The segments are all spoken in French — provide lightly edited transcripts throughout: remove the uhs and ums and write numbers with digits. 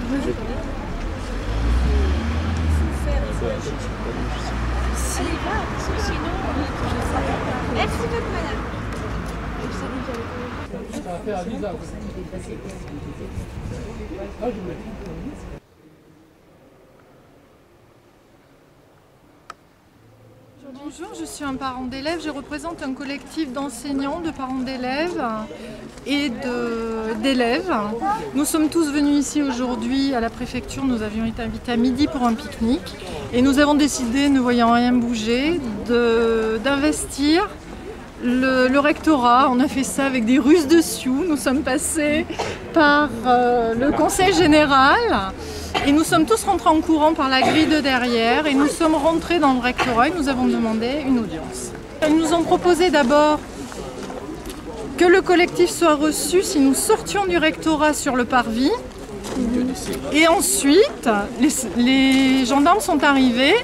Êtes-vous votre madame? Bonjour, je suis un parent d'élèves. Je représente un collectif d'enseignants, de parents d'élèves et d'élèves. Nous sommes tous venus ici aujourd'hui à la préfecture. Nous avions été invités à midi pour un pique-nique et nous avons décidé, ne voyant rien bouger, d'investir le rectorat. On a fait ça avec des ruses de sioux. Nous sommes passés par le conseil général. Et nous sommes tous rentrés en courant par la grille de derrière et nous sommes rentrés dans le rectorat et nous avons demandé une audience. Ils nous ont proposé d'abord que le collectif soit reçu si nous sortions du rectorat sur le parvis. Et ensuite, les gendarmes sont arrivés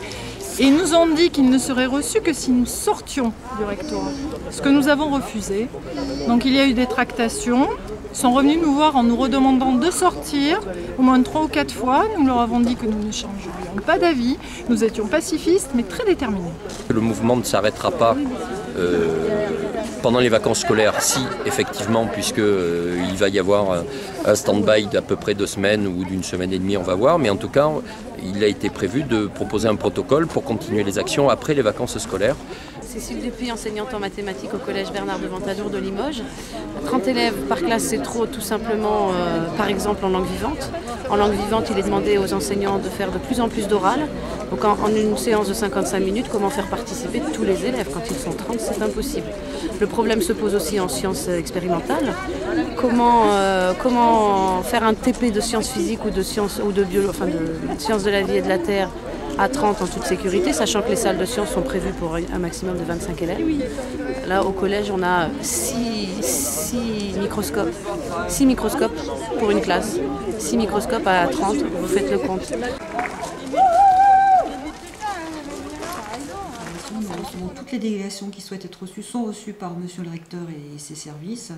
et ils nous ont dit qu'ils ne seraient reçus que si nous sortions du rectorat. Ce que nous avons refusé. Donc il y a eu des tractations. Ils sont revenus nous voir en nous redemandant de sortir au moins 3 ou 4 fois. Nous leur avons dit que nous ne changerions pas d'avis. Nous étions pacifistes mais très déterminés. Le mouvement ne s'arrêtera pas pendant les vacances scolaires, si effectivement, puisqu'il va y avoir un stand-by d'à peu près 2 semaines ou d'une semaine et demie, on va voir. Mais en tout cas, il a été prévu de proposer un protocole pour continuer les actions après les vacances scolaires. Cécile Dupuis, enseignante en mathématiques au collège Bernard de Ventadour de Limoges. 30 élèves par classe, c'est trop, tout simplement, par exemple en langue vivante. En langue vivante, il est demandé aux enseignants de faire de plus en plus d'oral. Donc en une séance de 55 minutes, comment faire participer tous les élèves? Quand ils sont 30, c'est impossible. Le problème se pose aussi en sciences expérimentales. Comment faire un TP de sciences physiques ou de sciences de la vie et de la terre à 30 en toute sécurité, sachant que les salles de sciences sont prévues pour un maximum de 25 élèves. Là, au collège, on a 6 microscopes. 6 microscopes pour une classe. 6 microscopes à 30, vous faites le compte. Toutes les délégations qui souhaitent être reçues sont reçues par monsieur le recteur et ses services.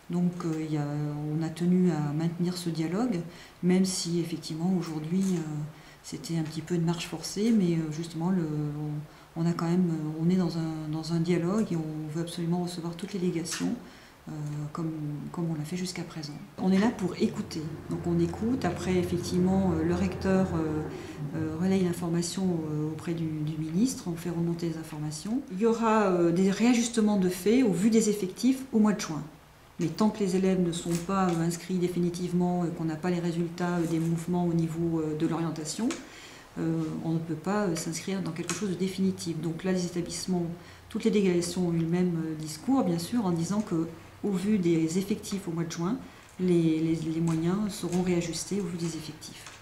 Donc on a tenu à maintenir ce dialogue, même si effectivement aujourd'hui c'était un petit peu une marche forcée, mais justement on est dans un dialogue et on veut absolument recevoir toutes les délégations comme on l'a fait jusqu'à présent. On est là pour écouter, donc on écoute, après effectivement le recteur relaye l'information auprès du ministre, on fait remonter les informations. Il y aura des réajustements de fait au vu des effectifs au mois de juin. Mais tant que les élèves ne sont pas inscrits définitivement, qu'on n'a pas les résultats des mouvements au niveau de l'orientation, on ne peut pas s'inscrire dans quelque chose de définitif. Donc là, les établissements, toutes les délégations ont eu le même discours, bien sûr, en disant qu'au vu des effectifs au mois de juin, les moyens seront réajustés au vu des effectifs.